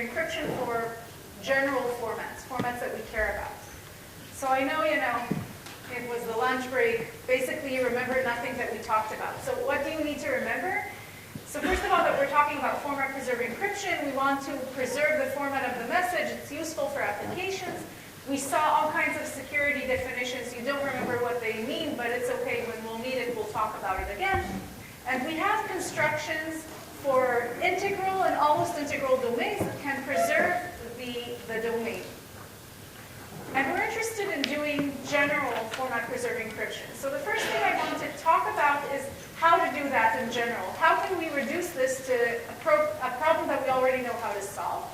encryption for general formats that we care about. So I know, it was the lunch break. Basically, you remember nothing that we talked about. So what do you need to remember? So first of all, that we're talking about format-preserved encryption. We want to preserve the format of the message. It's useful for applications. We saw all kinds of security definitions. You don't remember what they mean, but it's okay. When we'll need it, we'll talk about it again. And we have constructions for integral and almost integral domains that can preserve the domain. And we're interested in doing general format-preserved encryption. So the first thing I want to talk about is how to do that in general. How can we reduce this to a problem that we already know how to solve?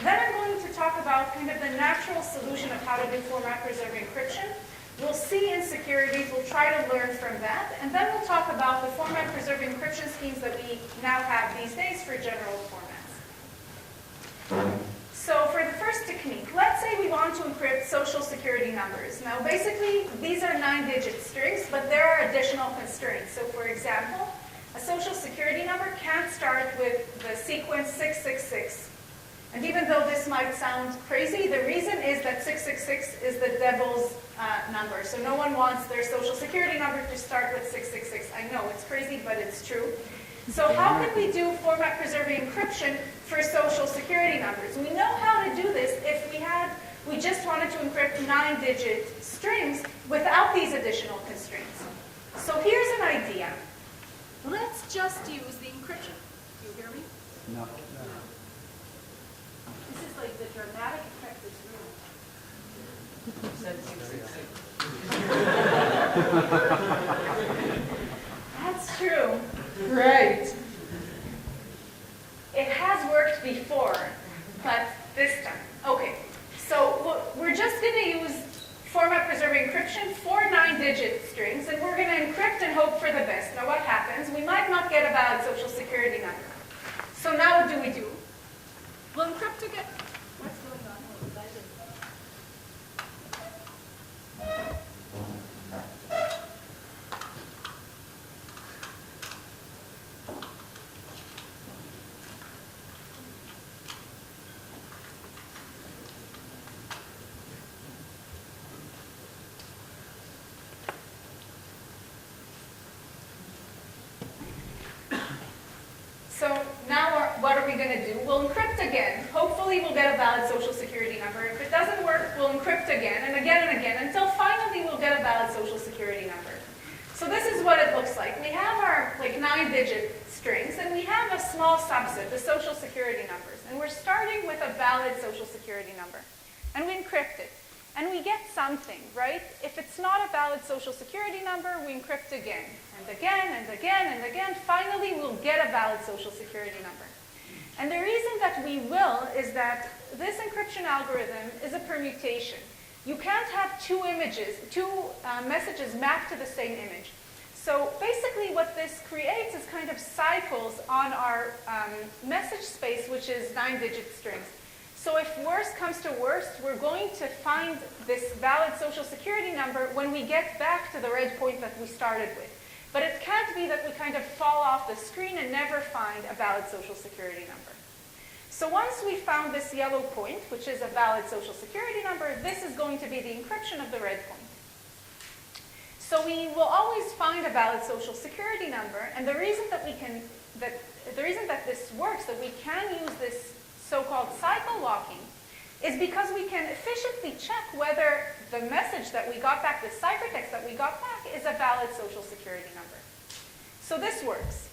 Then I'm going to talk about kind of the natural solution of how to do format-preserved encryption. We'll see insecurities. We'll try to learn from that. And then we'll talk about the format-preserved encryption schemes that we now have these days for general formats. So for the first technique, let's say we want to encrypt social security numbers. Now basically, these are 9-digit strings, but there are additional constraints. So for example, a social security number can't start with the sequence 666. And even though this might sound crazy, the reason is that 666 is the devil's number. So no one wants their social security number to start with 666. I know it's crazy, but it's true. So how can we do format-preserving encryption for social security numbers? We know how to do this if we just wanted to encrypt 9-digit strings without these additional constraints. So here's an idea. Let's just use the encryption. Do you hear me? No. This is like the dramatic effect this room. That's true. Right. It has worked before, but this time. Okay, so we're just going to use format-preserving encryption for 9-digit strings, and we're going to encrypt and hope for the best. Now what happens? We might not get a valid social security number. So now what do we do? We'll encrypt again. What's going on? So now what are we going to do? We'll encrypt again. Hopefully we'll get a valid social security number. If it doesn't work, we'll encrypt again and again and again until finally we'll get a valid social security number. So this is what it looks like. We have our 9-digit strings and we have a small subset, the social security numbers. And we're starting with a valid social security number. And we encrypt it. And we get something, right? If it's not a valid social security number, we encrypt again, and again, and again, and again. Finally, we'll get a valid social security number. And the reason that we will is that this encryption algorithm is a permutation. You can't have two messages mapped to the same image. So basically what this creates is kind of cycles on our message space, which is 9-digit strings. So if worst comes to worst, we're going to find this valid social security number when we get back to the red point that we started with. But it can't be that we kind of fall off the screen and never find a valid social security number. So once we found this yellow point, which is a valid social security number, this is going to be the encryption of the red point. So we will always find a valid social security number, and the reason that this works, that we can use this so-called cycle locking, is because we can efficiently check whether the message that we got back, the ciphertext that we got back, is a valid social security number. So this works.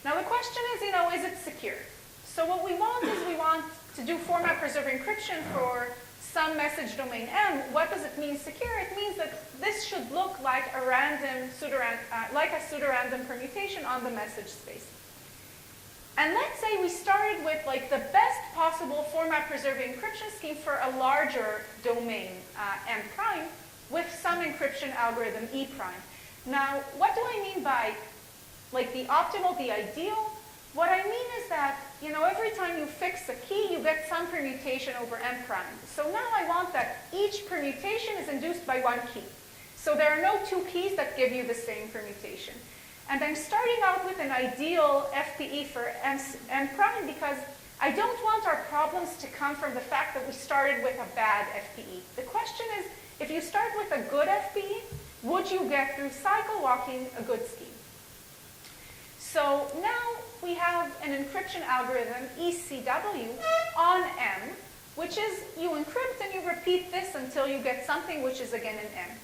Now the question is, is it secure? So what we want is we want to do format-preserved encryption for some message domain M. What does it mean secure? It means that this should look like a pseudorandom permutation on the message space. And let's say we started with the best possible format-preserving encryption scheme for a larger domain, M prime, with some encryption algorithm, E prime. Now, what do I mean by the optimal, the ideal? What I mean is that, every time you fix a key, you get some permutation over M prime. So now I want that each permutation is induced by one key. So there are no two keys that give you the same permutation. And I'm starting out with an ideal FPE for M prime because I don't want our problems to come from the fact that we started with a bad FPE. The question is, if you start with a good FPE, would you get through cycle walking a good scheme? So now we have an encryption algorithm, ECW, on M, which is you encrypt and you repeat this until you get something which is again an M.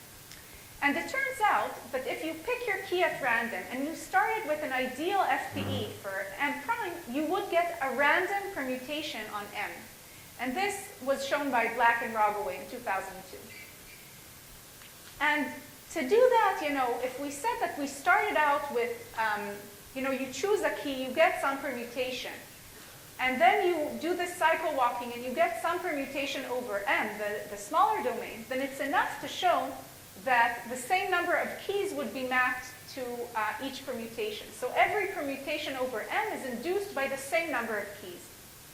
And it turns out that if you pick your key at random and you started with an ideal FPE for M prime, you would get a random permutation on M. And this was shown by Black and Rogaway in 2002. And to do that, if we said that we started out with, you choose a key, you get some permutation, and then you do this cycle walking and you get some permutation over M, the smaller domain, then it's enough to show that the same number of keys would be mapped to each permutation. So every permutation over M is induced by the same number of keys.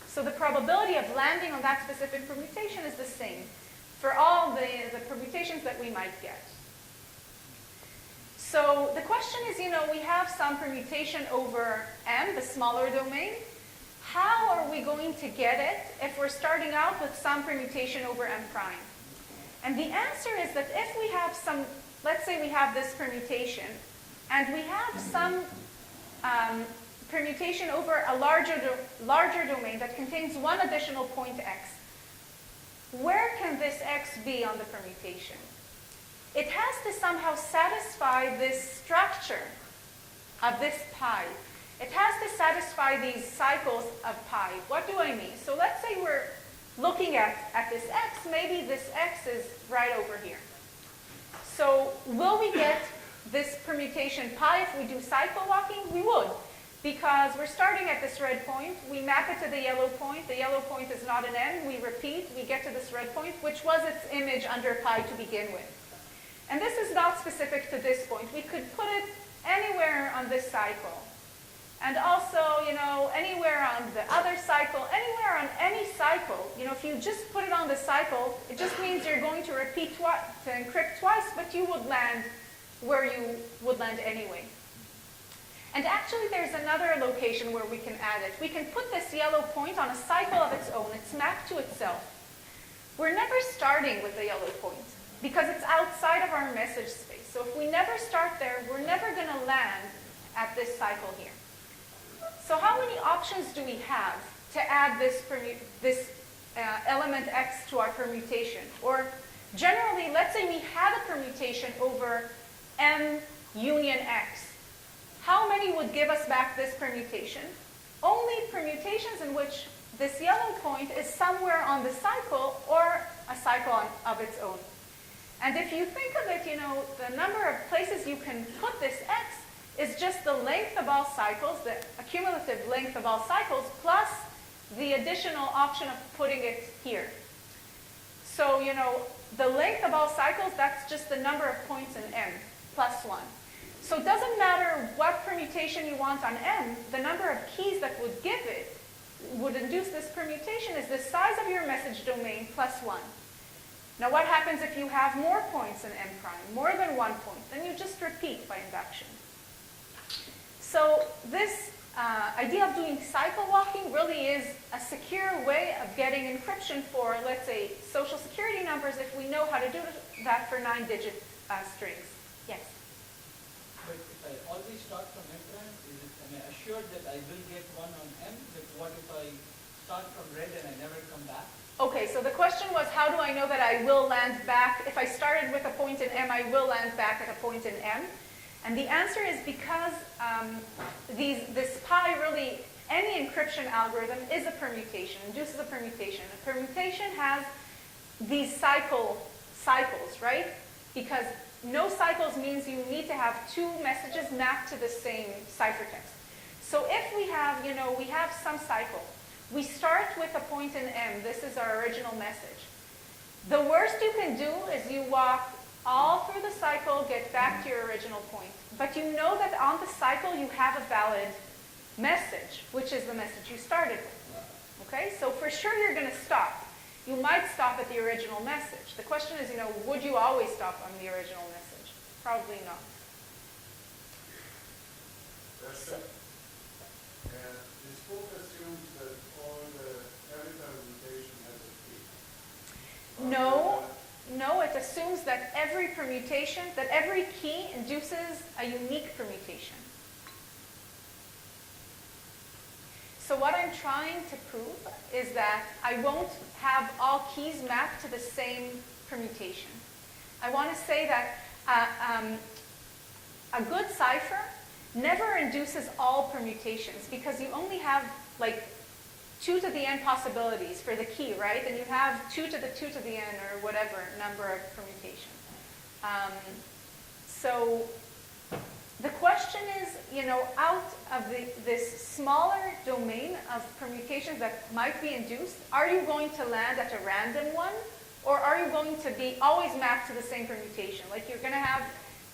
So the probability of landing on that specific permutation is the same for all the permutations that we might get. So the question is, we have some permutation over M, the smaller domain. How are we going to get it if we're starting out with some permutation over M prime? And the answer is that if we have some, let's say we have this permutation, and we have some permutation over a larger domain that contains one additional point X, where can this X be on the permutation? It has to somehow satisfy this structure of this pi. It has to satisfy these cycles of pi. What do I mean? So let's say we're looking at this X. Maybe this X is right over here. So will we get this permutation pi if we do cycle walking? We would, because we're starting at this red point. We map it to the yellow point. The yellow point is not an M. We repeat. We get to this red point, which was its image under pi to begin with. And this is not specific to this point. We could put it anywhere on this cycle. And also, anywhere on the other cycle, anywhere on any cycle. If you just put it on the cycle, it just means you're going to repeat to encrypt twice, but you would land where you would land anyway. And actually, there's another location where we can add it. We can put this yellow point on a cycle of its own. It's mapped to itself. We're never starting with the yellow point, because it's outside of our message space. So if we never start there, we're never going to land at this cycle here. So how many options do we have to add this element X to our permutation? Or generally, let's say we had a permutation over M union X. How many would give us back this permutation? Only permutations in which this yellow point is somewhere on the cycle or a cycle of its own. And if you think of it, the number of places you can put this X is just the length of all cycles, the accumulative length of all cycles, plus the additional option of putting it here. So, the length of all cycles, that's just the number of points in M, plus 1. So it doesn't matter what permutation you want on M, the number of keys that would induce this permutation is the size of your message domain plus 1. Now what happens if you have more points in M prime, more than 1 point? Then you just repeat by induction. So this idea of doing cycle walking really is a secure way of getting encryption for, let's say, social security numbers if we know how to do that for 9-digit strings. Yes? But if I always start from M prime, am I assured that I will get one on M? But what if I start from red and I never come back? Okay, so the question was, how do I know that I will land back? If I started with a point in M, I will land back at a point in M. And the answer is because this pi really, any encryption algorithm is a permutation, induces a permutation. A permutation has these cycles, right? Because no cycles means you need to have two messages mapped to the same ciphertext. So if we have, we have some cycle. We start with a point in M. This is our original message. The worst you can do is you walk all through the cycle, get back to your original point. But you know that on the cycle you have a valid message, which is the message you started with. Okay? So for sure you're going to stop. You might stop at the original message. The question is, would you always stop on the original message? Probably not. That's it. And this book assumes that all the assumes that every permutation, that every key induces a unique permutation. So what I'm trying to prove is that I won't have all keys mapped to the same permutation. I want to say that a good cipher never induces all permutations because you only have like 2 to the n possibilities for the key, right? And you have 2 to the 2 to the n or whatever number of permutations. So the question is, out of this smaller domain of permutations that might be induced, are you going to land at a random one? Or are you going to be always mapped to the same permutation? Like you're going to have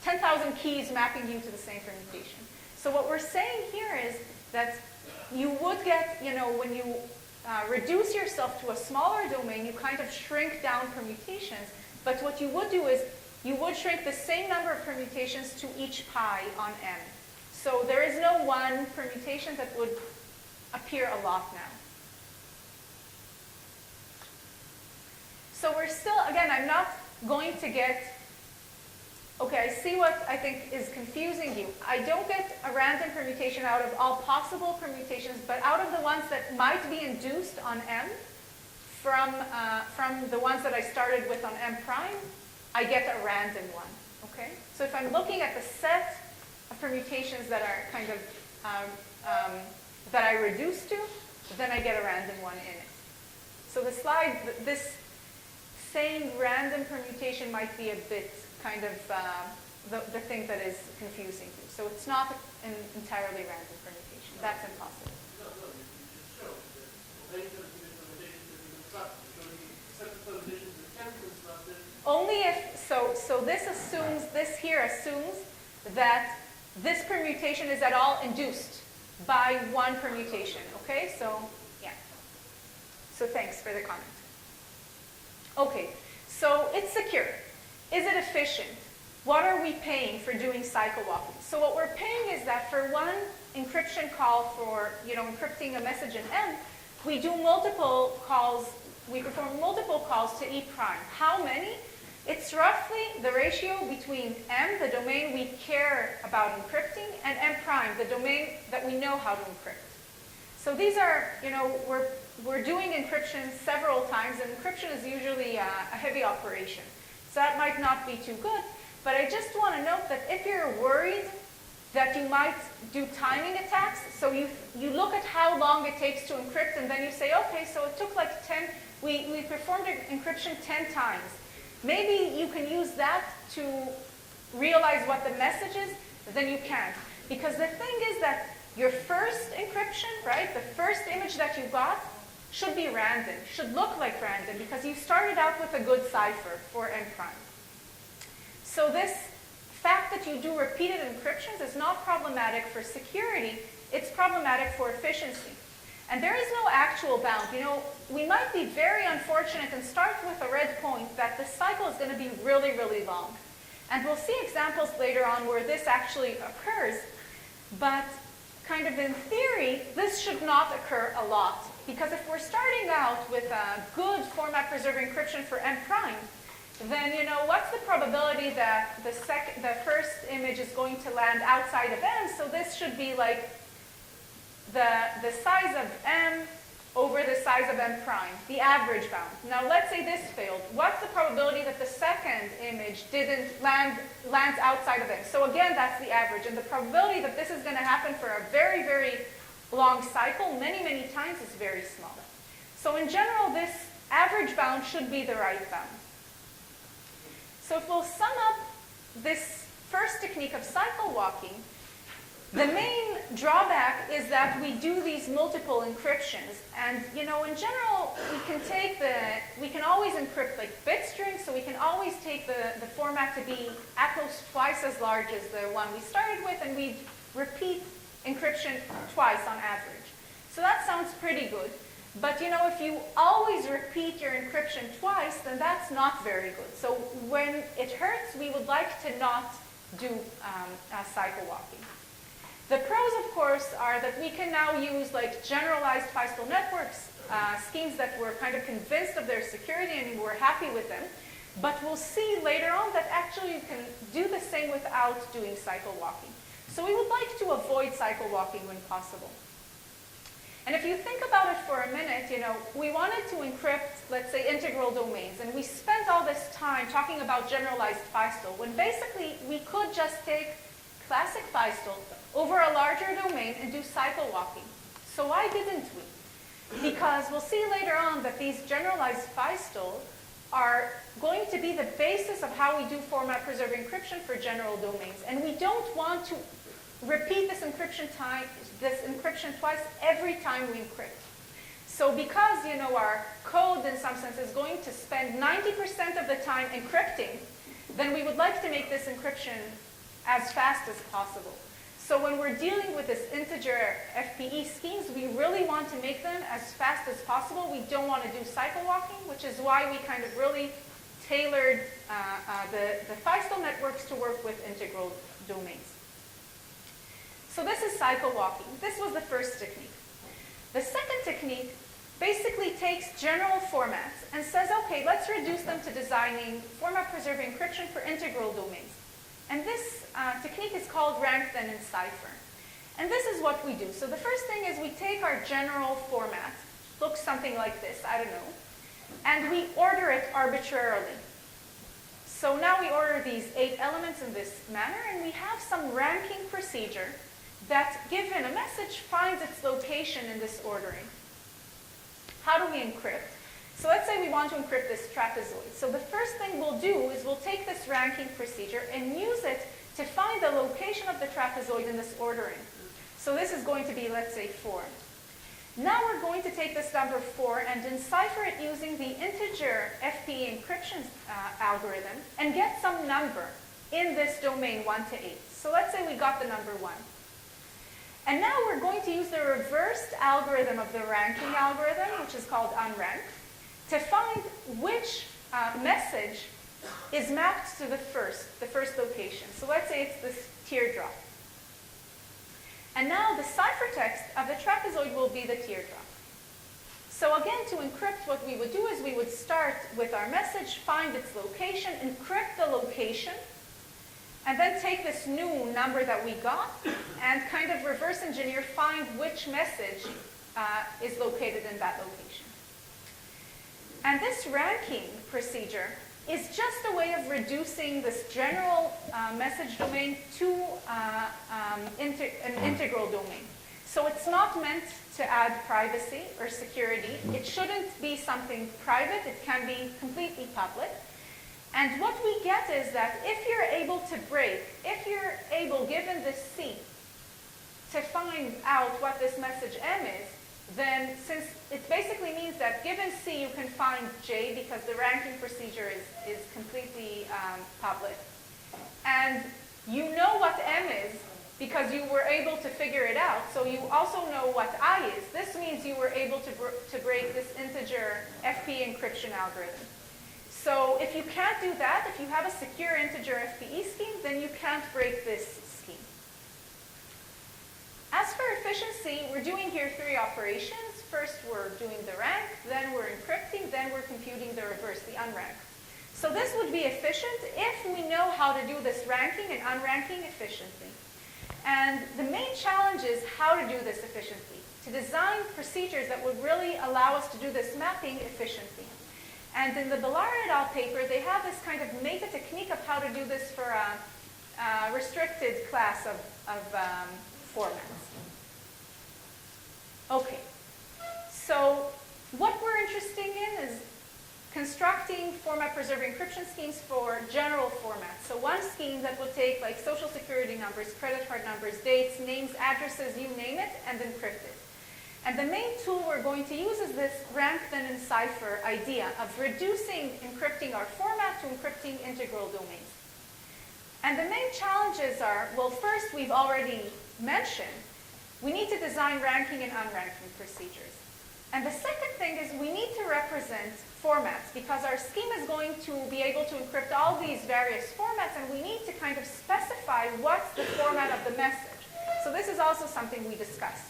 10,000 keys mapping you to the same permutation. So what we're saying here is that you would get, when you reduce yourself to a smaller domain, you kind of shrink down permutations. But what you would do is you would shrink the same number of permutations to each pi on m. So there is no one permutation that would appear a lot now. So we're still, again, I'm not going to get, okay, I see what I think is confusing you. I don't get a random permutation out of all possible permutations, but out of the ones that might be induced on m from the ones that I started with on m prime, I get a random one, okay? So if I'm looking at the set of permutations that are kind of, that I reduce to, then I get a random one in it. So the slide, this saying random permutation might be a bit kind of the thing that is confusing you. So it's not an entirely random permutation. That's impossible. No, you just show that any permutation can be constructed. So the set of permutations that can be constructed. Only if, so this assumes, this here assumes that this permutation is at all induced by one permutation, okay? So, yeah. So thanks for the comment. Okay, so it's secure. Is it efficient? What are we paying for doing cycle walking? So what we're paying is that for one encryption call for, encrypting a message in M, we do multiple calls, we perform multiple calls to E prime. How many? It's roughly the ratio between M, the domain we care about encrypting, and M prime, the domain that we know how to encrypt. So these are, we're doing encryption several times, and encryption is usually a heavy operation. So that might not be too good, but I just want to note that if you're worried that you might do timing attacks, so you look at how long it takes to encrypt, and then you say, okay, so it took like 10, we performed encryption 10 times. Maybe you can use that to realize what the message is, then you can't. Because the thing is that your first encryption, right, the first image that you got should be random, should look like random, because you started out with a good cipher for M prime. So this fact that you do repeated encryptions is not problematic for security, it's problematic for efficiency. And there is no actual bound. We might be very unfortunate and start with a red point that the cycle is going to be really, really long. And we'll see examples later on where this actually occurs. But kind of in theory, this should not occur a lot. Because if we're starting out with a good format preserved encryption for M prime, then what's the probability that the first image is going to land outside of M? So this should be like the size of M over the size of M prime, the average bound. Now let's say this failed. What's the probability that the second image lands outside of M? So again, that's the average. And the probability that this is going to happen for a very, very long cycle, many, many times, is very small. So in general, this average bound should be the right bound. So if we'll sum up this first technique of cycle walking, the main drawback is that we do these multiple encryptions. And, in general, we can always encrypt like bit strings, so we can always take the format to be at most twice as large as the one we started with, and we repeat encryption twice on average. So that sounds pretty good. But, if you always repeat your encryption twice, then that's not very good. So when it hurts, we would like to not do cycle walking. The pros, of course, are that we can now use like generalized Feistel networks, schemes that we're kind of convinced of their security and we're happy with them. But we'll see later on that actually you can do the same without doing cycle walking. So we would like to avoid cycle walking when possible. And if you think about it for a minute, we wanted to encrypt, let's say, integral domains, and we spent all this time talking about generalized FISTL, when basically we could just take classic FISTL over a larger domain and do cycle walking. So why didn't we? Because we'll see later on that these generalized FISTL are going to be the basis of how we do format-preserved encryption for general domains. And we don't want to repeat this encryption twice every time we encrypt. So because, our code in some sense is going to spend 90% of the time encrypting, then we would like to make this encryption as fast as possible. So when we're dealing with this integer FPE schemes, we really want to make them as fast as possible. We don't want to do cycle walking, which is why we kind of really tailored the FISTL networks to work with integral domains. So this is cycle walking. This was the first technique. The second technique basically takes general formats and says, okay, let's reduce them to designing format-preserved encryption for integral domains. And this technique is called rank, then encipher. And this is what we do. So the first thing is we take our general format, looks something like this, I don't know, and we order it arbitrarily. So now we order these 8 elements in this manner, and we have some ranking procedure that, given a message, finds its location in this ordering. How do we encrypt? So let's say we want to encrypt this trapezoid. So the first thing we'll do is we'll take this ranking procedure and use it to find the location of the trapezoid in this ordering. So this is going to be, let's say, 4. Now we're going to take this number 4 and encipher it using the integer FPE encryption algorithm and get some number in this domain 1 to 8. So let's say we got the number 1. And now we're going to use the reversed algorithm of the ranking algorithm, which is called unrank, to find which message is mapped to the first location. So let's say it's this teardrop. And now the ciphertext of the trapezoid will be the teardrop. So again, to encrypt, what we would do is we would start with our message, find its location, encrypt the location, and then take this new number that we got and kind of reverse engineer, find which message is located in that location. And this ranking procedure is just a way of reducing this general message domain to an integral domain. So it's not meant to add privacy or security. It shouldn't be something private. It can be completely public. And what we get is that if you're able to break, if you're able, given this C, to find out what this message M is, then since it basically means that given C, you can find J because the ranking procedure is completely public. And you know what M is because you were able to figure it out. So you also know what I is. This means you were able to break this integer FP encryption algorithm. So if you can't do that, if you have a secure integer FPE scheme, then you can't break this scheme. As for efficiency, we're doing here 3 operations. First, we're doing the rank, then we're encrypting, then we're computing the reverse, the unrank. So this would be efficient if we know how to do this ranking and unranking efficiently. And the main challenge is how to do this efficiently, to design procedures that would really allow us to do this mapping efficiently. And in the Bar-Ilan et al. Paper, they have this kind of meta technique of how to do this for a restricted class of formats. Okay, so what we're interested in is constructing format-preserved encryption schemes for general formats. So one scheme that will take like social security numbers, credit card numbers, dates, names, addresses, you name it, and encrypt it. And the main tool we're going to use is this rank then encipher idea of reducing encrypting our format to encrypting integral domains. And the main challenges are, well, first we've already mentioned, we need to design ranking and unranking procedures. And the second thing is we need to represent formats because our scheme is going to be able to encrypt all these various formats, and we need to kind of specify what's the format of the message. So this is also something we discussed.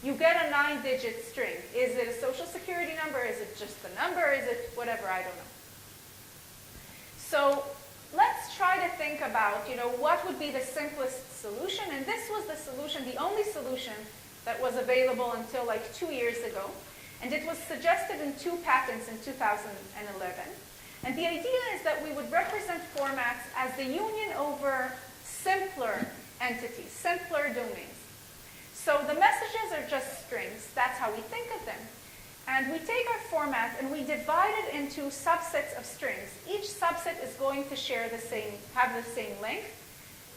You get a 9-digit string. Is it a social security number? Is it just the number? Is it whatever? I don't know. So let's try to think about, what would be the simplest solution. And this was the solution, the only solution that was available until like 2 years ago. And it was suggested in 2 patents in 2011. And the idea is that we would represent formats as the union over simpler entities, simpler domains. So the messages are just strings. That's how we think of them. And we take our format and we divide it into subsets of strings. Each subset is going to have the same length,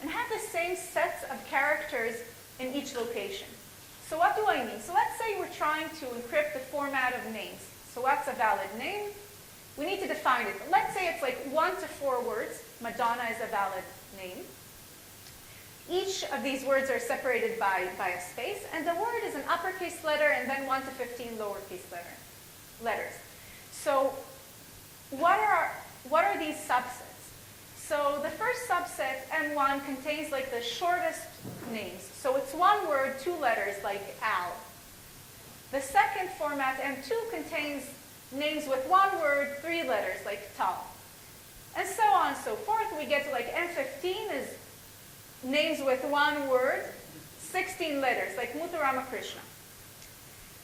and have the same sets of characters in each location. So what do I mean? So let's say we're trying to encrypt the format of names. So what's a valid name? We need to define it. Let's say it's like 1 to 4 words. Madonna is a valid name. Each of these words are separated by a space, and the word is an uppercase letter and then 1 to 15 lowercase letters. So what are these subsets? So the first subset, M1, contains like the shortest names. So it's 1 word, 2 letters, like Al. The second format, M2, contains names with 1 word, 3 letters, like Tal. And so on and so forth. We get to like M15 is names with 1 word, 16 letters, like Muthuramakrishna.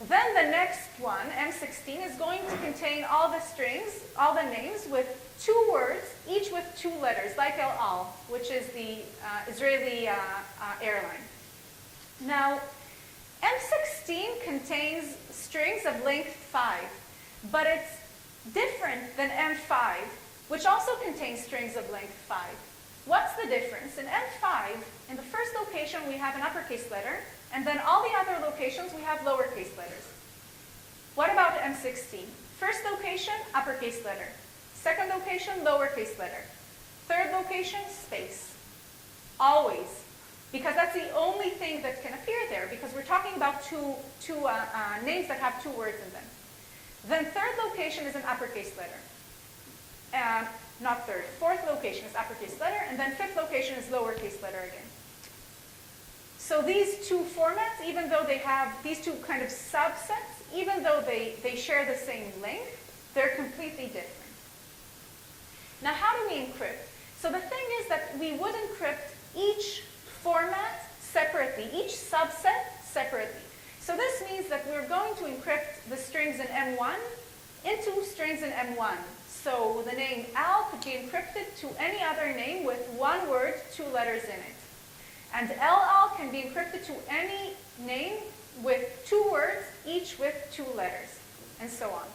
Then the next one, M16, is going to contain all the strings, all the names with 2 words, each with 2 letters, like El Al, which is the Israeli airline. Now, M16 contains strings of length 5, but it's different than M5, which also contains strings of length 5. What's the difference? In M5, in the first location, we have an uppercase letter, and then all the other locations, we have lowercase letters. What about M16? First location, uppercase letter. Second location, lowercase letter. Third location, space. Always. Because that's the only thing that can appear there, because we're talking about two names that have 2 words in them. Then third location is an uppercase letter. Not third. Fourth location is uppercase letter, and then fifth location is lowercase letter again. So these 2 formats, even though they have these 2 kind of subsets, even though they share the same length, they're completely different. Now, how do we encrypt? So the thing is that we would encrypt each format separately, each subset separately. So this means that we're going to encrypt the strings in M1 into strings in M1. So the name Al could be encrypted to any other name with 1 word, 2 letters in it. And LL can be encrypted to any name with 2 words, each with 2 letters, and so on.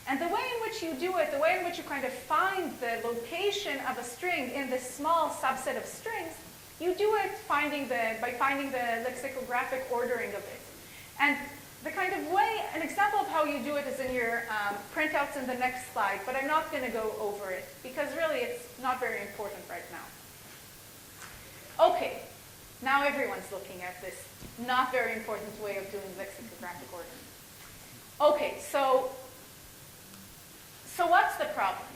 And the way in which you do it, the way in which you kind of find the location of a string in this small subset of strings, you do it by finding the lexicographic ordering of it. And the kind of way, an example of how you do it is in your printouts in the next slide, but I'm not going to go over it, because really it's not very important right now. Okay, now everyone's looking at this not very important way of doing lexicographic ordering. Okay, so what's the problem?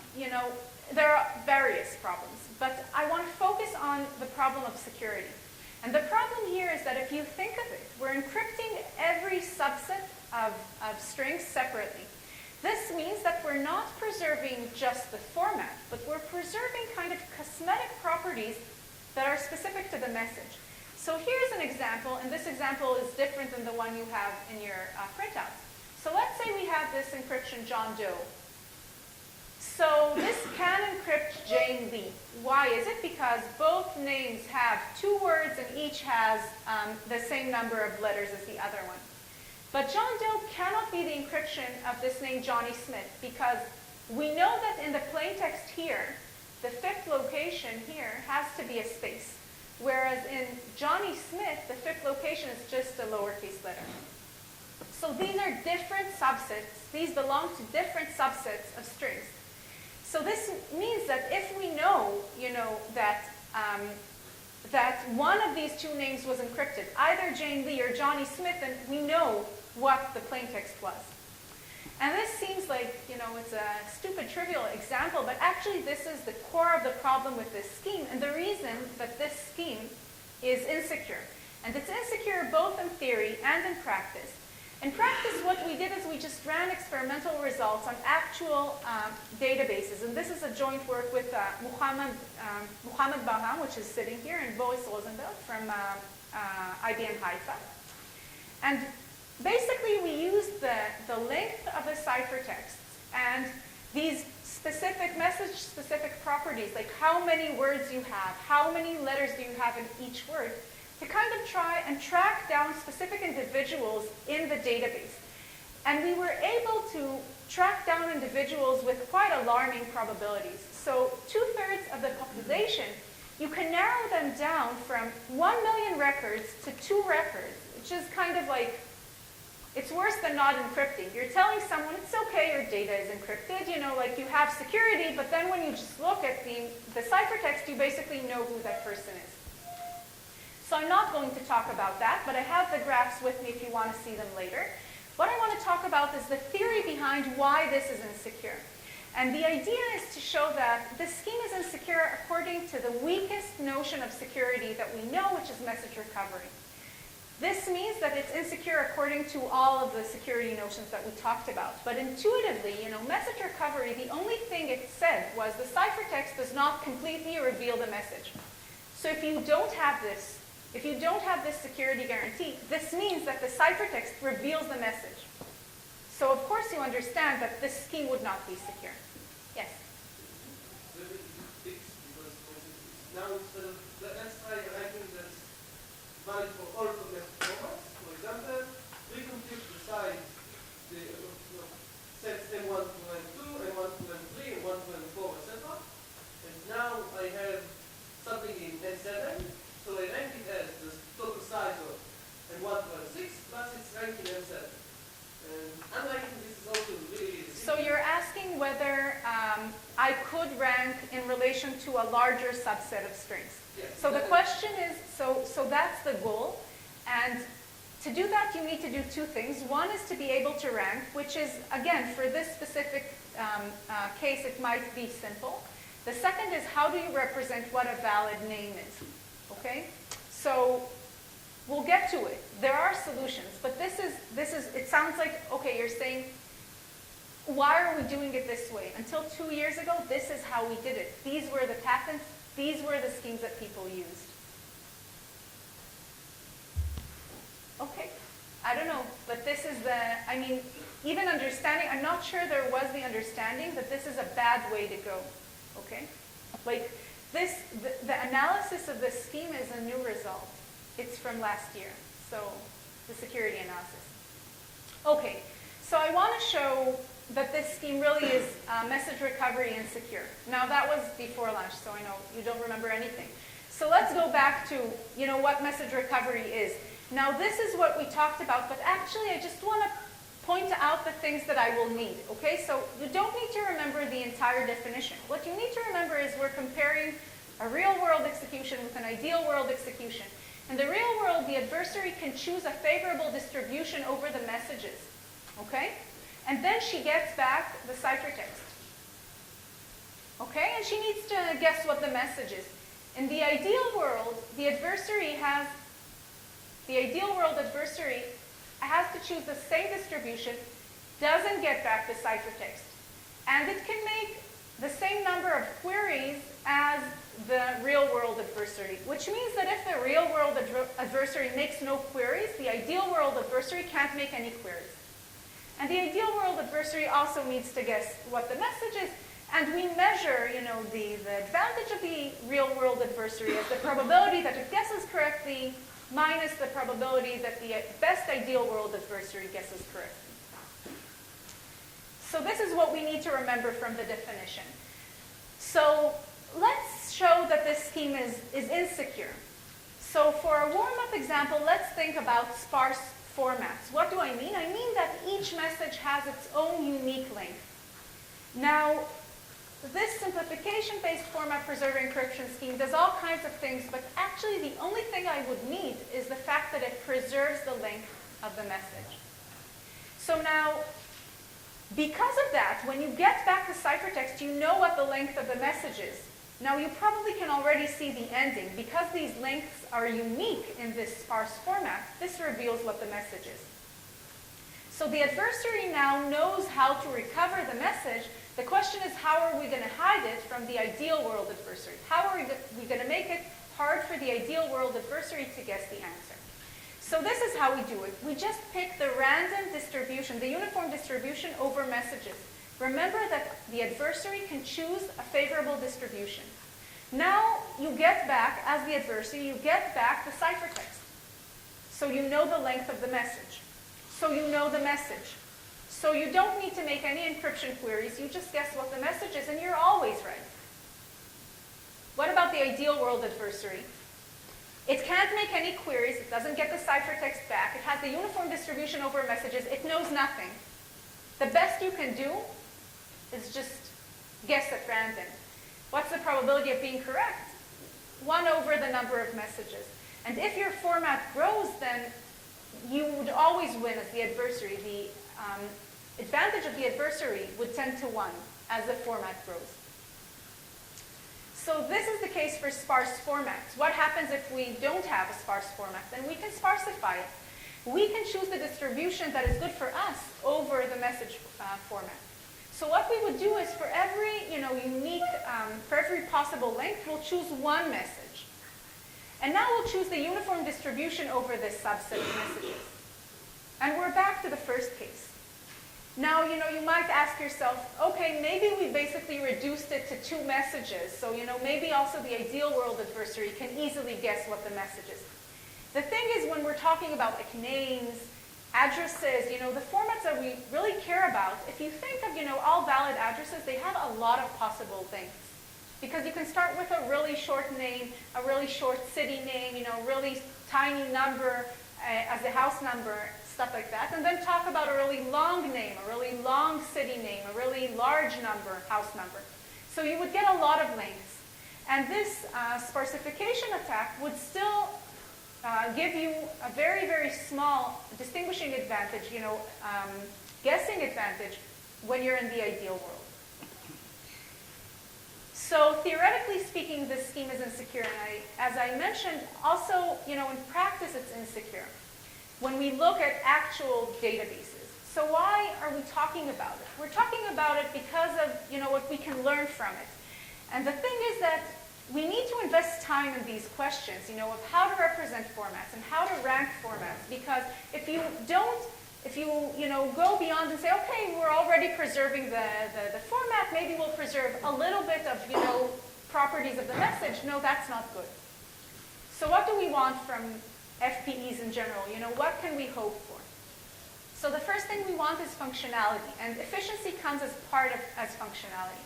There are various problems, but I want to focus on the problem of security. And the problem here is that if you think of it, we're encrypting every subset of strings separately. This means that we're not preserving just the format, but we're preserving kind of cosmetic properties that are specific to the message. So here's an example, and this example is different than the one you have in your printouts. So let's say we have this encryption John Doe. So this can encrypt Jane Lee. Why is it? Because both names have 2 words and each has the same number of letters as the other one. But John Doe cannot be the encryption of this name Johnny Smith, because we know that in the plaintext here, the 5th location here has to be a space. Whereas in Johnny Smith, the 5th location is just a lowercase letter. So these are different subsets. These belong to different subsets of strings. So this means that if we know, that one of these 2 names was encrypted, either Jane Lee or Johnny Smith, then we know what the plaintext was. And this seems like, it's a stupid, trivial example, but actually this is the core of the problem with this scheme, and the reason that this scheme is insecure. And it's insecure both in theory and in practice. In practice, what we did is we just ran experimental results on actual databases. And this is a joint work with Muhammad Bar-Ilan, which is sitting here, and Boris Rosenberg from IBM Haifa. And basically, we used the length of the ciphertext and these specific message-specific properties, like how many words you have, how many letters do you have in each word, to kind of try and track down specific individuals in the database. And we were able to track down individuals with quite alarming probabilities. So 2/3 of the population, you can narrow them down from 1 million records to 2 records, which is kind of like, it's worse than not encrypting. You're telling someone, it's okay, your data is encrypted, you know, like you have security, but then when you just look at the ciphertext, you basically know who that person is. So I'm not going to talk about that, but I have the graphs with me if you want to see them later. What I want to talk about is the theory behind why this is insecure. And the idea is to show that this scheme is insecure according to the weakest notion of security that we know, which is message recovery. This means that it's insecure according to all of the security notions that we talked about. But intuitively, you know, message recovery, the only thing it said was the ciphertext does not completely reveal the message. So if you don't have this security guarantee, this means that the ciphertext reveals the message. So of course you understand that this scheme would not be secure. Yes? Because now instead of, let's try a ranking that's valid for all of the formats. For example, we compute the size, the sets M1 to M2, M1 to M3, M1 to M4, etc. And now I have something in M7, so I rank it as the total size of M1 to M6 plus its rank in M7. And unranking this is also really easy. So you're asking whether I could rank in relation to a larger subset of strings. Yes. So the question is, so that's the goal. And to do that, you need to do 2 things. One is to be able to rank, which is, again, for this specific case, it might be simple. The second is, how do you represent what a valid name is? Okay? So we'll get to it. There are solutions, but this is, it sounds like, okay, you're saying, why are we doing it this way? Until 2 years ago, this is how we did it. These were the patents. These were the schemes that people used. Okay, I don't know, but this is I mean, even understanding, I'm not sure there was the understanding that this is a bad way to go, okay? Like, the analysis of this scheme is a new result. It's from last year, so the security analysis. Okay, so I want to show that this scheme really is message recovery insecure. Now, that was before lunch, so I know you don't remember anything. So let's go back to, you know, what message recovery is. Now, this is what we talked about, but actually, I just want to point out the things that I will need, okay? So you don't need to remember the entire definition. What you need to remember is we're comparing a real-world execution with an ideal-world execution. In the real world, the adversary can choose a favorable distribution over the messages, okay? And then she gets back the ciphertext, okay? And she needs to guess what the message is. In the ideal world, the adversary has to choose the same distribution, doesn't get back the ciphertext, and it can make the same number of queries as the real-world adversary, which means that if the real-world adversary makes no queries, the ideal-world adversary can't make any queries. And the ideal-world adversary also needs to guess what the message is, and we measure, you know, the advantage of the real-world adversary as the probability that it guesses correctly minus the probability that the best ideal-world adversary guesses correctly. So this is what we need to remember from the definition. So let's show that this scheme is insecure. So for a warm-up example, let's think about sparse formats. What do I mean? I mean that each message has its own unique length. Now, this simplification-based format-preserved encryption scheme does all kinds of things, but actually the only thing I would need is the fact that it preserves the length of the message. So now, because of that, when you get back the ciphertext, you know what the length of the message is. Now, you probably can already see the ending. Because these lengths are unique in this sparse format, this reveals what the message is. So the adversary now knows how to recover the message. The question is, how are we going to hide it from the ideal world adversary? How are we going to make it hard for the ideal world adversary to guess the answer? So this is how we do it. We just pick the random distribution, the uniform distribution over messages. Remember that the adversary can choose a favorable distribution. Now you get back, as the adversary, you get back the ciphertext. So you know the length of the message. So you know the message. So you don't need to make any encryption queries. You just guess what the message is, and you're always right. What about the ideal world adversary? It can't make any queries. It doesn't get the ciphertext back. It has the uniform distribution over messages. It knows nothing. The best you can do is just guess at random. What's the probability of being correct? 1 over the number of messages. And if your format grows, then you would always win as the adversary. The advantage of the adversary would tend to 1 as the format grows. So this is the case for sparse formats. What happens if we don't have a sparse format? Then we can sparsify it. We can choose the distribution that is good for us over the message format. So what we would do is for every for every possible length, we'll choose 1 message. And now we'll choose the uniform distribution over this subset of messages. And we're back to the first case. Now, you might ask yourself, okay, maybe we basically reduced it to 2 messages. So, maybe also the ideal world adversary can easily guess what the message is. The thing is, when we're talking about like names, addresses, the formats that we really care about, if you think of, all valid addresses, they have a lot of possible things. Because you can start with a really short name, a really short city name, a really tiny number as a house number, stuff like that, and then talk about a really long name, a really long city name, a really large number, house number. So you would get a lot of lengths. And this sparsification attack would still give you a very, very small distinguishing advantage, guessing advantage when you're in the ideal world. So theoretically speaking, this scheme is insecure. And as I mentioned, also, in practice, it's insecure when we look at actual databases. So why are we talking about it? We're talking about it because of, what we can learn from it. And the thing is that we need to invest time in these questions, of how to represent formats and how to rank formats. Because if you go beyond and say, okay, we're already preserving the format, maybe we'll preserve a little bit of, properties of the message. No, that's not good. So what do we want from FPEs in general? What can we hope for? So the first thing we want is functionality, and efficiency comes as part of functionality.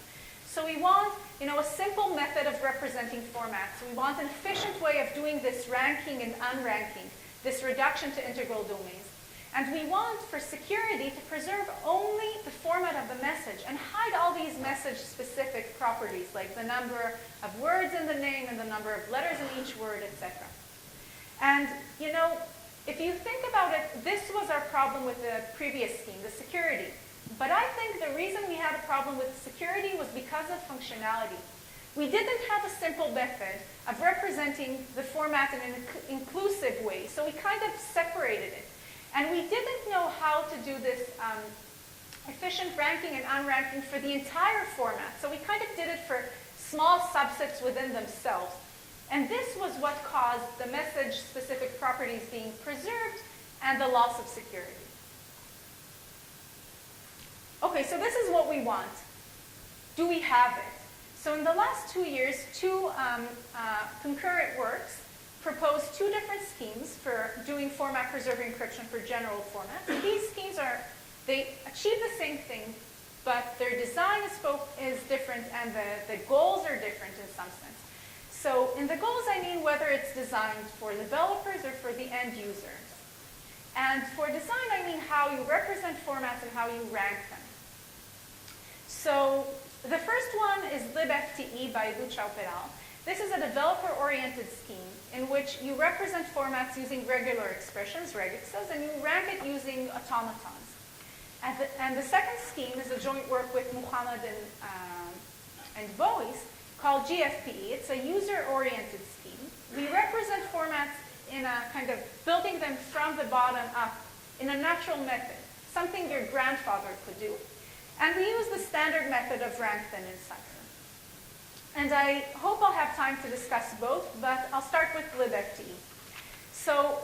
So we want, a simple method of representing formats. We want an efficient way of doing this ranking and unranking, this reduction to integral domains. And we want, for security, to preserve only the format of the message and hide all these message-specific properties, like the number of words in the name and the number of letters in each word, etc. And, if you think about it, this was our problem with the previous scheme, the security. But I think the reason we had a problem with security was because of functionality. We didn't have a simple method of representing the format in an inclusive way, so we kind of separated it. And we didn't know how to do this efficient ranking and unranking for the entire format, so we kind of did it for small subsets within themselves. And this was what caused the message-specific properties being preserved and the loss of security. Okay, so this is what we want. Do we have it? So in the last 2 years, 2 concurrent works proposed 2 different schemes for doing format preserving encryption for general formats. And these schemes they achieve the same thing, but their design is different and the goals are different in some sense. So in the goals, I mean whether it's designed for developers or for the end users. And for design, I mean how you represent formats and how you rank them. So the first one is libFTE by Clouud. This is a developer-oriented scheme in which you represent formats using regular expressions, regexes, and you rank it using automatons. And the second scheme is a joint work with Muhammad and Weiss called GFPE. It's a user-oriented scheme. We represent formats in a kind of building them from the bottom up in a natural method. something your grandfather could do. And we use the standard method of rank then in cipher. And I hope I'll have time to discuss both, but I'll start with libfte. So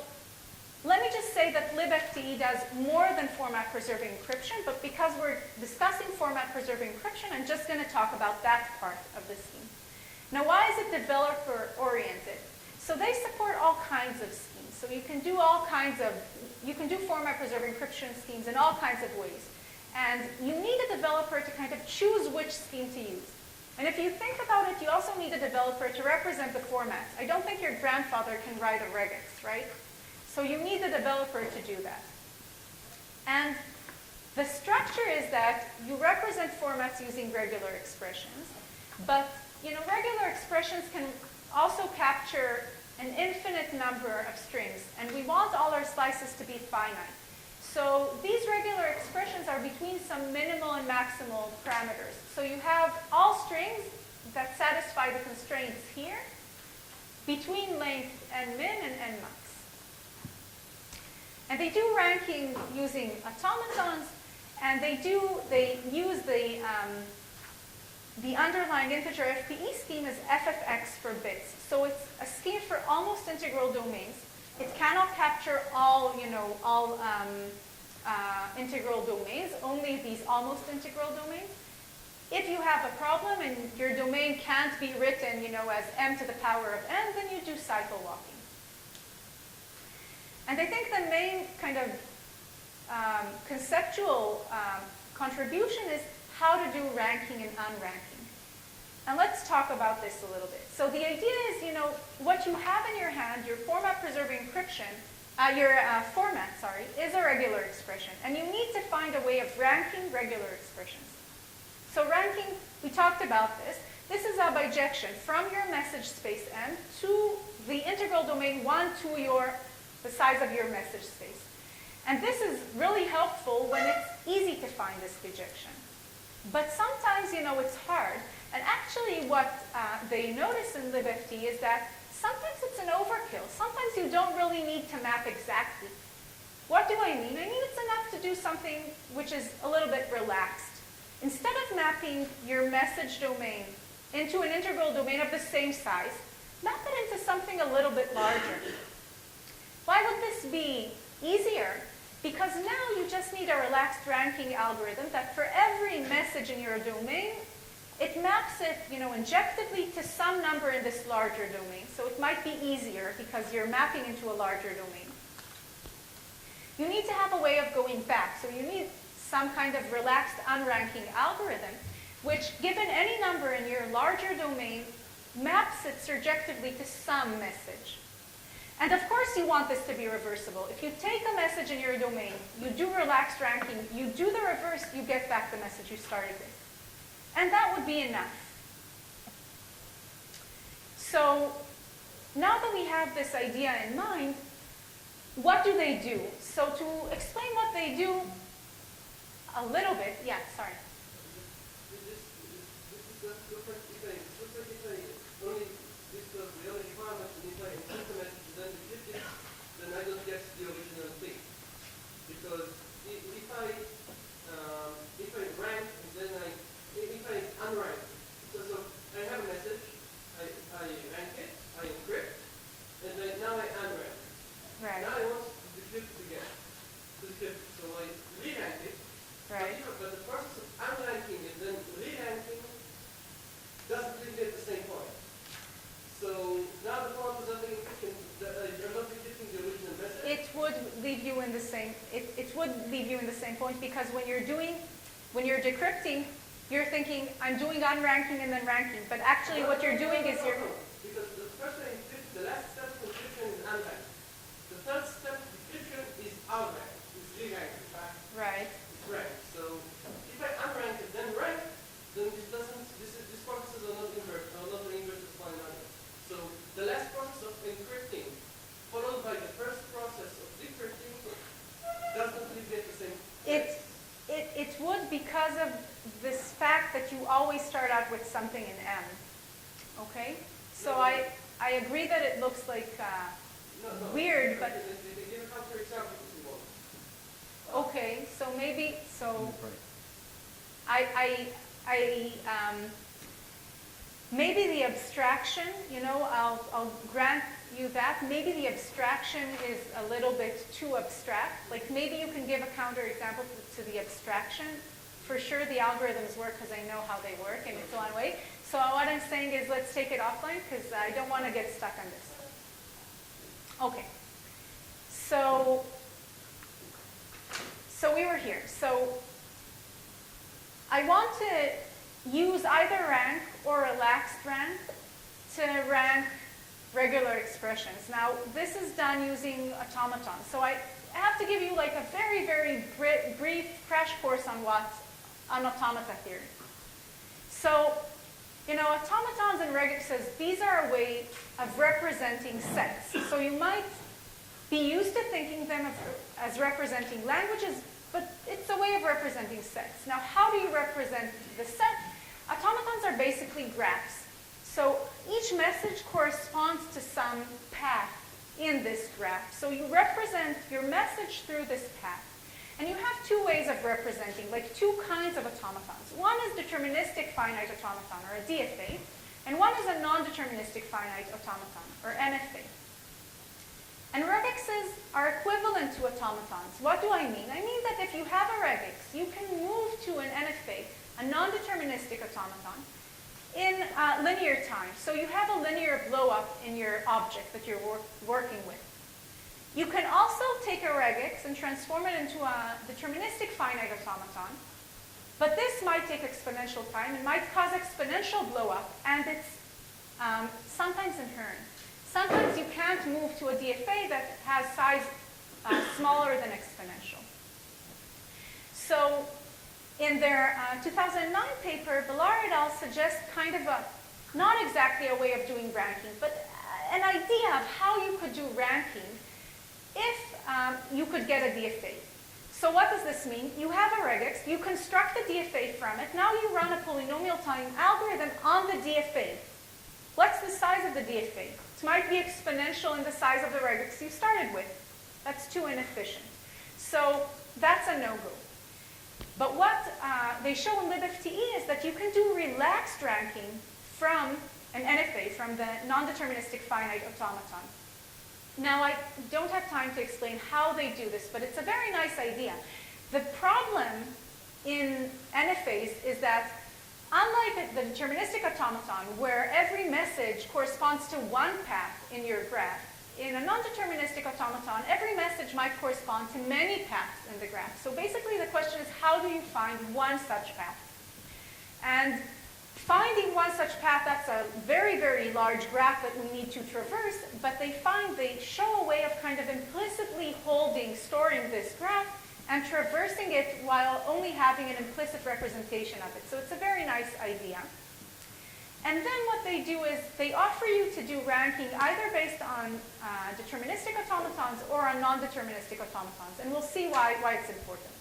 let me just say that libfte does more than format preserving encryption, but because we're discussing format preserving encryption, I'm just going to talk about that part of the scheme. Now, why is it developer oriented? So they support all kinds of schemes. So you can do you can do format preserving encryption schemes in all kinds of ways. And you need a developer to kind of choose which scheme to use. And if you think about it, you also need a developer to represent the formats. I don't think your grandfather can write a regex, right? So you need a developer to do that. And the structure is that you represent formats using regular expressions, but regular expressions can also capture an infinite number of strings, and we want all our slices to be finite. So these regular expressions are between some minimal and maximal parameters. So you have all strings that satisfy the constraints here between length and min and nmax. And they do ranking using automatons, and they use the underlying integer FPE scheme as FFX for bits. So it's a scheme for almost integral domains. It cannot capture all integral domains, only these almost integral domains. If you have a problem and your domain can't be written, as m to the power of n, then you do cycle walking. And I think the main kind of conceptual contribution is how to do ranking and unranking. And let's talk about this a little bit. So the idea is, what you have in your hand, your format preserving encryption, format, is a regular expression. And you need to find a way of ranking regular expressions. So ranking, we talked about this. This is a bijection from your message space m to the integral domain 1 to the size of your message space. And this is really helpful when it's easy to find this bijection. But sometimes, it's hard. And actually what they notice in libfte is that sometimes it's an overkill. Sometimes you don't really need to map exactly. What do I mean? I mean it's enough to do something which is a little bit relaxed. Instead of mapping your message domain into an integral domain of the same size, map it into something a little bit larger. Why would this be easier? Because now you just need a relaxed ranking algorithm that for every message in your domain, it maps it, injectively to some number in this larger domain. So it might be easier because you're mapping into a larger domain. You need to have a way of going back. So you need some kind of relaxed unranking algorithm, which, given any number in your larger domain, maps it surjectively to some message. And of course you want this to be reversible. If you take a message in your domain, you do relaxed ranking, you do the reverse, you get back the message you started with. And that would be enough. So now that we have this idea in mind, what do they do? So to explain what they do a little bit, yeah, sorry. Then I don't get the original thing. Because if I rank and then if I unrank, so I have a message, I rank it, I encrypt, and then now I unrank. Right. Now I want to decrypt it again. So I re-rank it. Right. But the process of unranking and then re-ranking doesn't really get the same point. So now the format preserving encryption, you're not decrypting the original message. It would leave you in the same. It would leave you in the same point because when you're decrypting, you're thinking I'm doing unranking and then ranking, but actually what you're doing is you're. Because the first step encryption, the last step of encryption is unranking. The third step of decryption is outrank, is re-ranking. Right. It's ranked. So if I unrank it then rank, then these processes are not inverted, are not inverted to one another. So the last process of encrypting followed by the first process of decrypting doesn't really get the same. It would because of this fact that you always start out with something in M. Okay? So I agree that it looks like weird, but. Give a counter example if you want. Okay, so maybe, so Right. maybe the abstraction, you know, I'll grant you that. Maybe the abstraction is a little bit too abstract. Like maybe you can give a counterexample to the abstraction. For sure the algorithms work because I know how they work and it's one way. So what I'm saying is let's take it offline because I don't want to get stuck on this. Okay. So we were here. So I want to use either rank or elapsed rank to rank regular expressions. Now, this is done using automatons. So I have to give you like a very, very brief crash course on automata theory. So, you know, automatons and regexes, these are a way of representing sets. So you might be used to thinking them as representing languages, but it's a way of representing sets. Now, how do you represent the set? Automatons are basically graphs. So each message corresponds to some path in this graph. So you represent your message through this path. And you have two ways of representing, like two kinds of automatons. One is deterministic finite automaton, or a DFA, and one is a non-deterministic finite automaton, or NFA. And regexes are equivalent to automatons. What do I mean? I mean that if you have a regex, you can move to an NFA, a non-deterministic automaton, in linear time. So you have a linear blow-up in your object that you're working with. You can also take a regex and transform it into a deterministic finite automaton, but this might take exponential time. It might cause exponential blow-up, and it's sometimes inherent. Sometimes you can't move to a DFA that has size smaller than exponential. So in their 2009 paper, Bar-Ilan suggests kind of not exactly a way of doing ranking, but an idea of how you could do ranking if you could get a DFA. So what does this mean? You have a regex, you construct a DFA from it, now you run a polynomial time algorithm on the DFA. What's the size of the DFA? It might be exponential in the size of the regex you started with. That's too inefficient. So that's a no-go. But what they show in libFTE is that you can do relaxed ranking from an NFA, from the non-deterministic finite automaton. Now, I don't have time to explain how they do this, but it's a very nice idea. The problem in NFAs is that unlike the deterministic automaton, where every message corresponds to one path in your graph, in a non-deterministic automaton, every message might correspond to many paths in the graph. So basically the question is, how do you find one such path? And finding one such path, that's a very, very large graph that we need to traverse, but they show a way of kind of implicitly storing this graph and traversing it while only having an implicit representation of it. So it's a very nice idea. And then what they do is they offer you to do ranking either based on deterministic automatons or on non-deterministic automatons. And we'll see why it's important.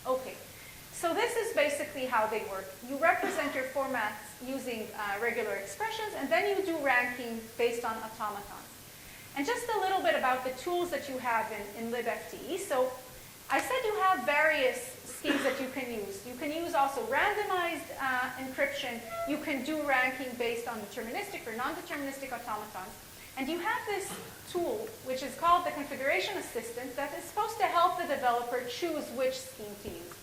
Okay, so this is basically how they work. You represent your formats using regular expressions, and then you do ranking based on automatons. And just a little bit about the tools that you have in libFTE. So I said you have various schemes that you can use. You can use also randomized encryption. You can do ranking based on deterministic or non-deterministic automatons. And you have this tool, which is called the configuration assistant, that is supposed to help the developer choose which scheme to use.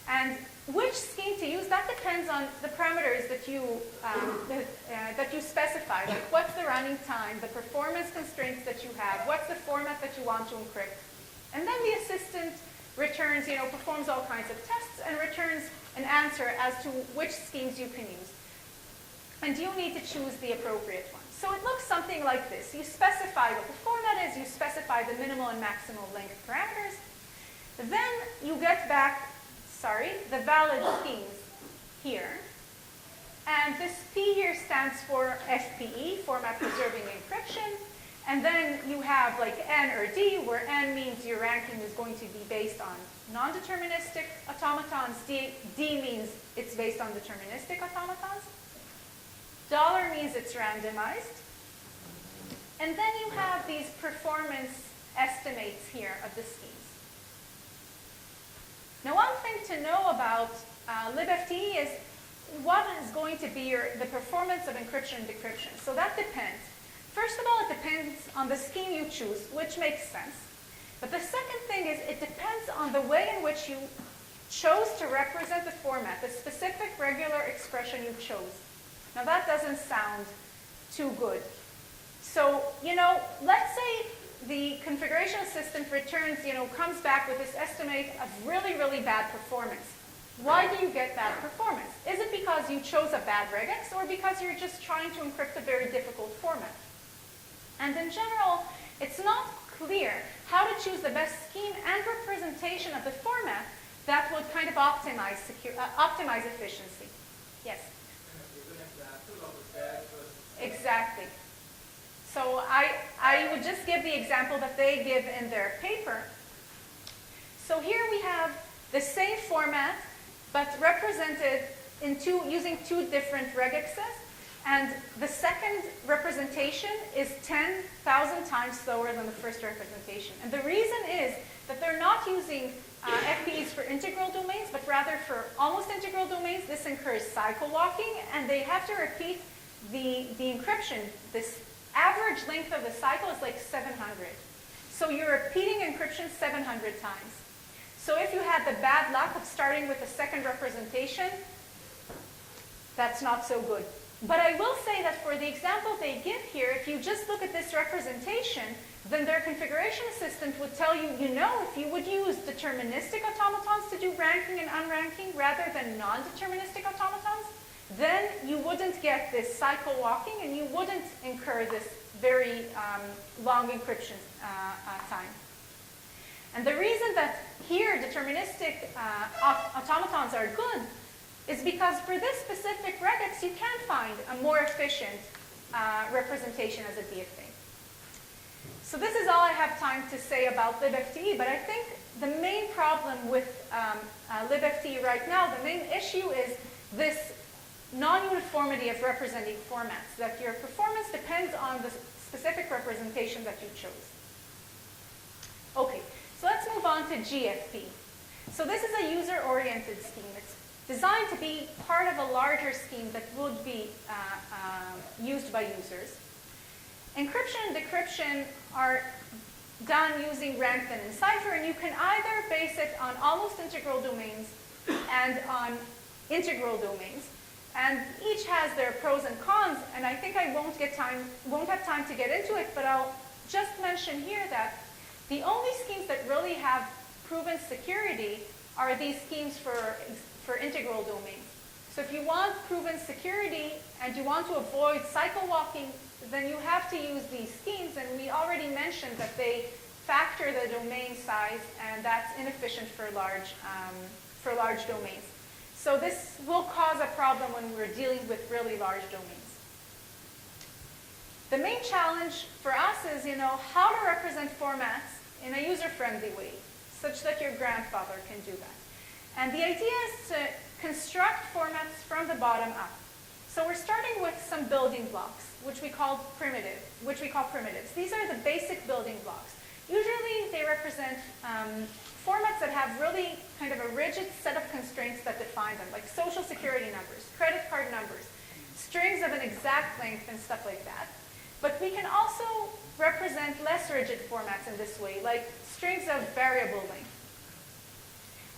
And which scheme to use, that depends on the parameters that you specify. Like what's the running time, the performance constraints that you have, what's the format that you want to encrypt. And then the assistant returns, performs all kinds of tests and returns an answer as to which schemes you can use. And you need to choose the appropriate one. So it looks something like this. You specify what the format is, you specify the minimal and maximal length parameters. Then you get back, the valid schemes here. And this P here stands for FPE, format preserving encryption. And then you have like N or D, where N means your ranking is going to be based on non-deterministic automatons. D means it's based on deterministic automatons. Dollar means it's randomized. And then you have these performance estimates here of the schemes. Now, one thing to know about libFTE is what is going to be the performance of encryption and decryption. So that depends. First of all, it depends on the scheme you choose, which makes sense. But the second thing is it depends on the way in which you chose to represent the format, the specific regular expression you chose. Now, that doesn't sound too good. So, let's say the configuration assistant returns, comes back with this estimate of really, really bad performance. Why do you get bad performance? Is it because you chose a bad regex or because you're just trying to encrypt a very difficult format? And in general, it's not clear how to choose the best scheme and representation of the format that would kind of optimize efficiency. Yes? Exactly. So I would just give the example that they give in their paper. So here we have the same format, but represented using two different regexes. And the second representation is 10,000 times slower than the first representation. And the reason is that they're not using FPEs for integral domains, but rather for almost integral domains. This incurs cycle walking, and they have to repeat the encryption. This average length of the cycle is like 700. So you're repeating encryption 700 times. So if you had the bad luck of starting with the second representation, that's not so good. But I will say that for the example they give here, if you just look at this representation, then their configuration assistant would tell you, if you would use deterministic automatons to do ranking and unranking rather than non-deterministic automatons, then you wouldn't get this cycle walking and you wouldn't incur this very long encryption time. And the reason that here deterministic automatons are good is because for this specific regex, you can find a more efficient representation as a DFA. So this is all I have time to say about libFTE, but I think the main problem with libFTE right now, the main issue is this non-uniformity of representing formats, that your performance depends on the specific representation that you chose. Okay, so let's move on to GFP. So this is a user-oriented scheme. It's designed to be part of a larger scheme that would be used by users. Encryption and decryption are done using ranked and cipher, and you can either base it on almost integral domains and on integral domains. And each has their pros and cons, and I think I won't have time to get into it, but I'll just mention here that the only schemes that really have proven security are these schemes for integral domains. So if you want proven security and you want to avoid cycle walking, then you have to use these schemes, and we already mentioned that they factor the domain size, and that's inefficient for large domains. So this will cause a problem when we're dealing with really large domains. The main challenge for us is, how to represent formats in a user-friendly way, such that your grandfather can do that. And the idea is to construct formats from the bottom up. So we're starting with some building blocks, which we call primitives. These are the basic building blocks. Usually they represent formats that have really kind of a rigid set of constraints that define them, like social security numbers, credit card numbers, strings of an exact length, and stuff like that. But we can also represent less rigid formats in this way, like strings of variable length.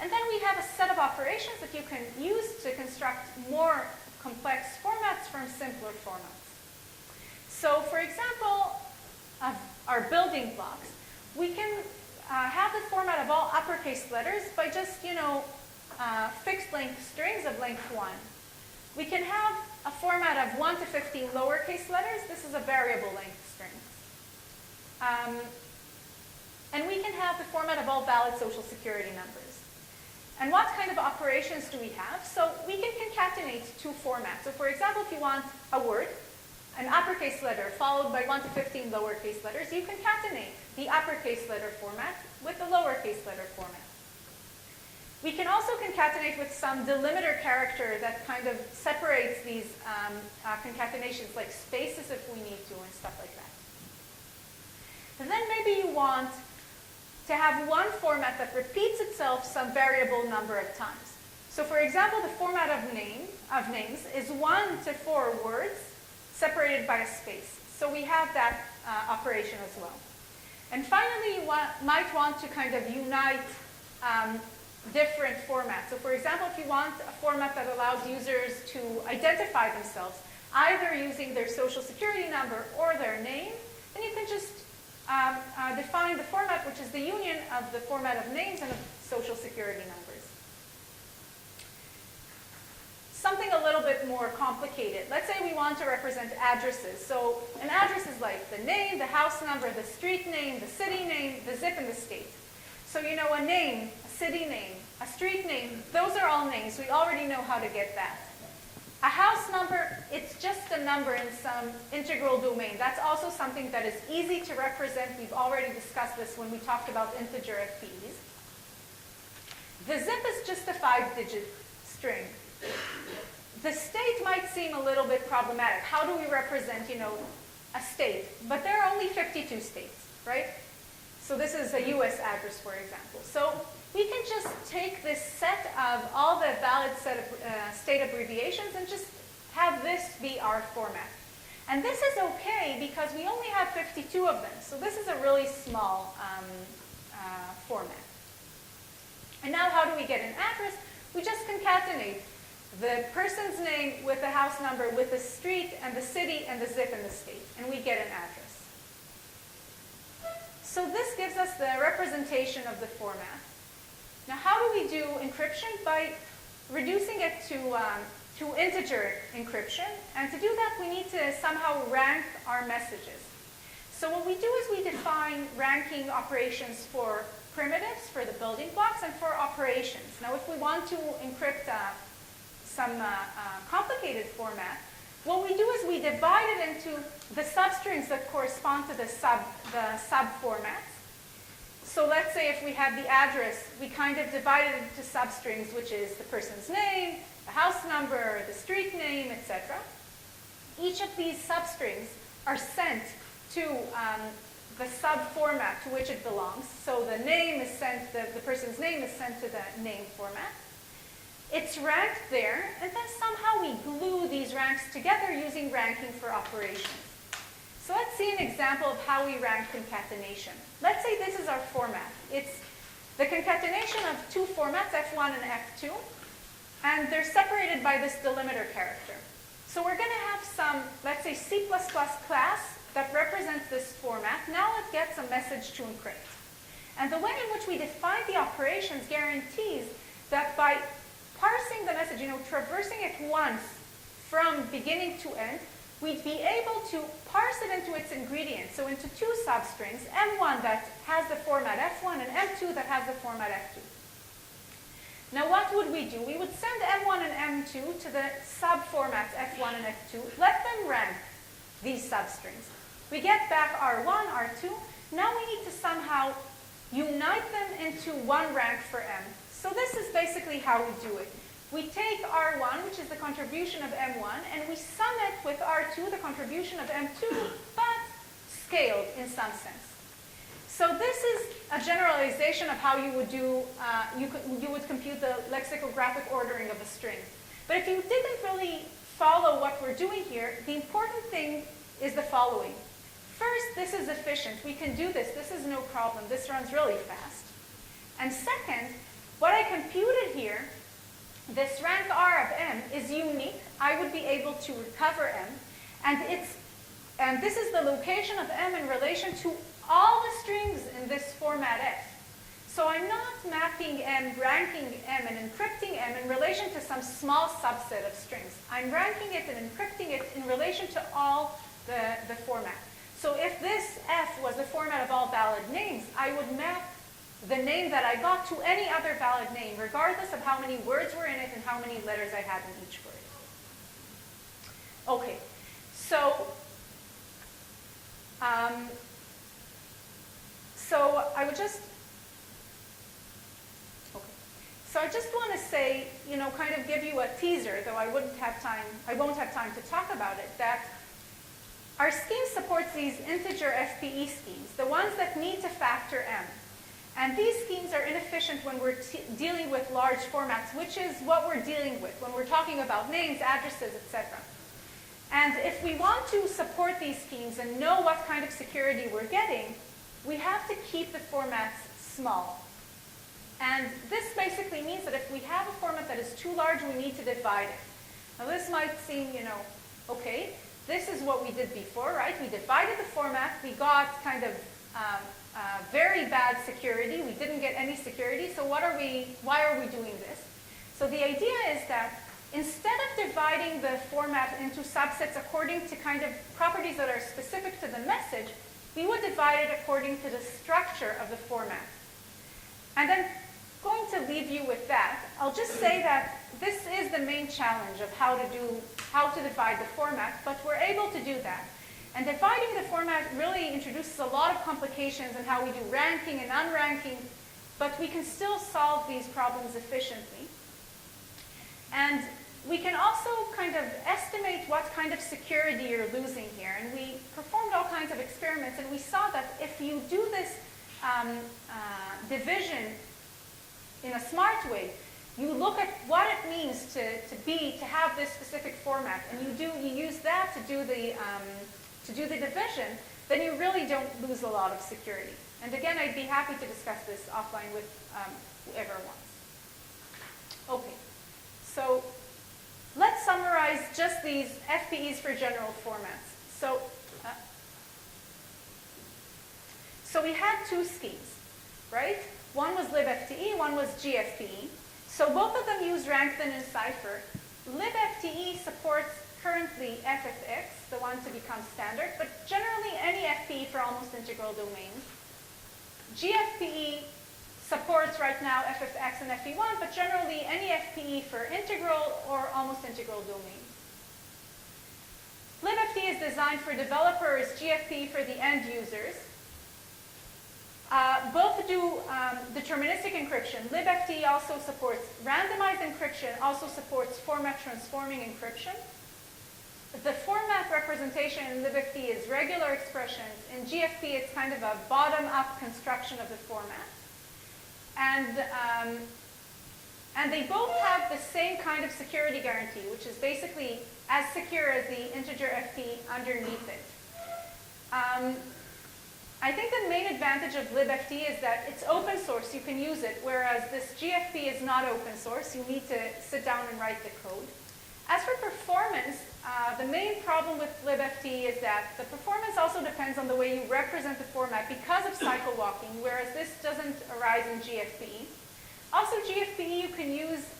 And then we have a set of operations that you can use to construct more complex formats from simpler formats. So for example, of our building blocks, we can have the format of all uppercase letters by just, fixed length strings of length 1. We can have a format of 1 to 15 lowercase letters. This is a variable length string. And we can have the format of all valid social security numbers. And what kind of operations do we have? So we can concatenate two formats. So for example, if you want a word, an uppercase letter followed by 1 to 15 lowercase letters, you concatenate the uppercase letter format with the lowercase letter format. We can also concatenate with some delimiter character that kind of separates these concatenations, like spaces if we need to and stuff like that. And then maybe you want to have one format that repeats itself some variable number of times. So for example, the format of names is 1 to 4 words separated by a space. So we have that operation as well. And finally, you might want to kind of unite different formats. So for example, if you want a format that allows users to identify themselves, either using their social security number or their name, then you can just define the format, which is the union of the format of names and of social security numbers. Something a little bit more complicated. Let's say we want to represent addresses. So an address is like the name, the house number, the street name, the city name, the zip, and the state. So you know, a name, a city name, a street name, those are all names. We already know how to get that. A house number, it's just a number in some integral domain. That's also something that is easy to represent. We've already discussed this when we talked about integer FPEs. The zip is just a 5-digit string. The state might seem a little bit problematic. How do we represent, you know, a state? But there are only 52 states, right? So this is a US address, for example. So we can just take this set of all the valid set of state abbreviations and just have this be our format. And this is okay because we only have 52 of them. So this is a really small format. And now how do we get an address? We just concatenate the person's name with the house number, with the street and the city and the zip and the state, and we get an address. So this gives us the representation of the format. Now how do we do encryption? By reducing it to integer encryption, and to do that we need to somehow rank our messages. So what we do is we define ranking operations for primitives, for the building blocks, and for operations. Now if we want to encrypt some complicated format, what we do is we divide it into the substrings that correspond to the sub-formats. So let's say if we have the address, we kind of divide it into substrings, which is the person's name, the house number, the street name, etc. Each of these substrings are sent to the sub-format to which it belongs. So the name is sent, the person's name is sent to the name format. It's ranked there, and then somehow we glue these ranks together using ranking for operations. So let's see an example of how we rank concatenation. Let's say this is our format. It's the concatenation of two formats, F1 and F2, and they're separated by this delimiter character. So we're going to have some, let's say, C++ class that represents this format. Now it gets a message to encrypt. And the way in which we define the operations guarantees that by parsing the message, you know, traversing it once from beginning to end, we'd be able to parse it into its ingredients, so into two substrings, M1 that has the format F1 and M2 that has the format F2. Now what would we do? We would send M1 and M2 to the subformats F1 and F2, let them rank these substrings. We get back R1, R2. Now we need to somehow unite them into one rank for M. So this is basically how we do it. We take R1, which is the contribution of M1, and we sum it with R2, the contribution of M2, but scaled in some sense. So this is a generalization of how you would do, you would compute the lexicographic ordering of a string. But if you didn't really follow what we're doing here, the important thing is the following. First, this is efficient. We can do this. This is no problem. This runs really fast. And second, what I computed here, this rank R of M, is unique. I would be able to recover M. And this is the location of M in relation to all the strings in this format F. So I'm not mapping M, ranking M, and encrypting M in relation to some small subset of strings. I'm ranking it and encrypting it in relation to all the format. So if this F was the format of all valid names, I would map the name that I got to any other valid name, regardless of how many words were in it and how many letters I had in each word. Okay, so I would just, okay. So I just want to say, you know, kind of give you a teaser, though I won't have time to talk about it, that our scheme supports these integer FPE schemes, the ones that need to factor M. And these schemes are inefficient when we're dealing with large formats, which is what we're dealing with when we're talking about names, addresses, etc. And if we want to support these schemes and know what kind of security we're getting, we have to keep the formats small. And this basically means that if we have a format that is too large, we need to divide it. Now this might seem, okay, this is what we did before, right? We divided the format, we got kind of very bad security, we didn't get any security, so why are we doing this? So the idea is that instead of dividing the format into subsets according to kind of properties that are specific to the message, we would divide it according to the structure of the format. And I'm going to leave you with that. I'll just say that this is the main challenge of how to divide the format, but we're able to do that. And dividing the format really introduces a lot of complications in how we do ranking and unranking, but we can still solve these problems efficiently. And we can also kind of estimate what kind of security you're losing here. And we performed all kinds of experiments, and we saw that if you do this division in a smart way, you look at what it means to have this specific format, and you use that to do the division, then you really don't lose a lot of security. And again, I'd be happy to discuss this offline with whoever wants. Okay, so let's summarize just these FPEs for general formats. So we had two schemes, right? One was libFTE, one was GFPE. So both of them use rank, thin, and cipher. libFTE supports currently FFX, the one to become standard, but generally any FPE for almost integral domains. GFPE supports right now FFX and FE1, but generally any FPE for integral or almost integral domains. libFTE is designed for developers, GFPE for the end users. Both do deterministic encryption. libFTE also supports randomized encryption, also supports format transforming encryption. The format representation in libFTE is regular expressions. In GFP, it's kind of a bottom-up construction of the format. And they both have the same kind of security guarantee, which is basically as secure as the integer FP underneath it. I think the main advantage of libFTE is that it's open source. You can use it, whereas this GFP is not open source. You need to sit down and write the code. As for performance, the main problem with libFTE is that the performance also depends on the way you represent the format because of cycle walking, whereas this doesn't arise in GFPE. Also, GFPE,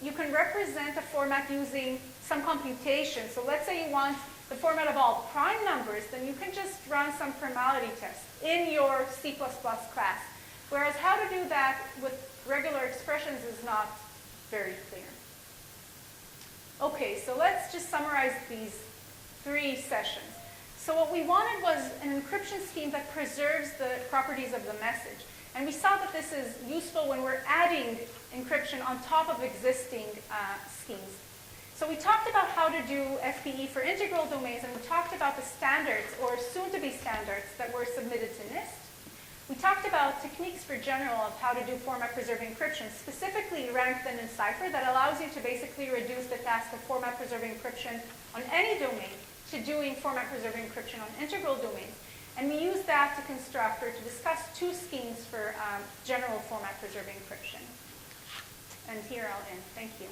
you can represent a format using some computation. So let's say you want the format of all prime numbers, then you can just run some formality tests in your C++ class. Whereas how to do that with regular expressions is not very clear. Okay, so let's just summarize these 3 sessions. So what we wanted was an encryption scheme that preserves the properties of the message. And we saw that this is useful when we're adding encryption on top of existing schemes. So we talked about how to do FPE for integral domains, and we talked about the standards, or soon-to-be standards, that were submitted to NIST. We talked about techniques for general of how to do format-preserving encryption, specifically rank, thin, and cipher, that allows you to basically reduce the task of format-preserving encryption on any domain to doing format-preserving encryption on integral domains. And we used that to construct or to discuss 2 schemes for general format-preserving encryption. And here I'll end. Thank you.